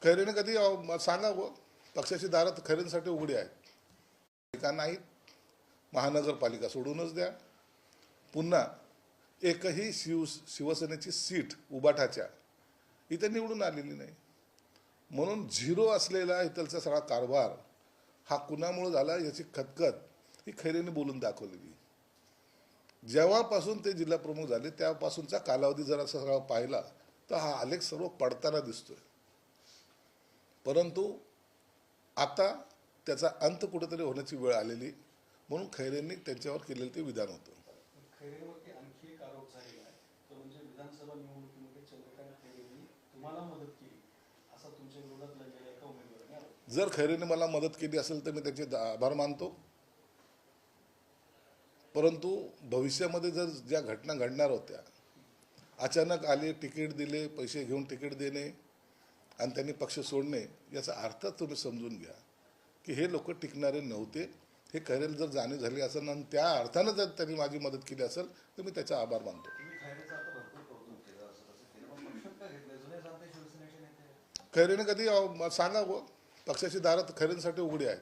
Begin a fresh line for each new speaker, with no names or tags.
खैरेने कधी सांगावं, पक्षाची दारं खैरेंसाठी उघडी आहेत का नाहीत? महानगरपालिका सोडूनच द्या. पुन्हा एकही शिवसेनेची सीट उबाठाच्या इथे निवडून आलेली नाही. म्हणून झिरो असलेला इथलचा सगळा कारभार हा कुणामुळे झाला याची खतखत ही खैरेने बोलून दाखवलेली. जेव्हापासून ते जिल्हा प्रमुख झाले त्यापासूनचा कालावधी जर असा सगळा पाहिला तर हा आलेख सर्व पडताना दिसतोय. परंतु आता त्याचा अंत कुठेतरी होण्याची वेळ आलेली, म्हणून खैरेंनी त्यांच्यावर केलेलं ते विधान होतं.
खैरेंवरती आणखी एक आरोप झालेला आहे, तो म्हणजे विधानसभा निवडणुकीमध्ये चंद्रकांत खैरेंनी तुम्हाला मदत केली असा तुमच्या विरोधात लढलेल्या एका उमेदवाराने आरोप.
जर खैरेने मला मदत केली असेल तर मी त्याचे आभार मानतो. परंतु भविष्यामध्ये जर ज्या घटना घडणार होत्या, अचानक आले, तिकीट दिले, पैसे घेऊन तिकीट देणे आणि त्यांनी पक्ष सोडणे, याचा अर्थ तुम्ही समजून घ्या की हे लोक टिकणारे नव्हते. हे खैरेला जर जाणीव झाली असेल आणि त्या अर्थानं जर त्यांनी माझी मदत केली असेल तर मी त्याचा आभार मानतो. खैरेने कधी सांगावं, पक्षाची दारं खैरेंसाठी उघडी आहेत.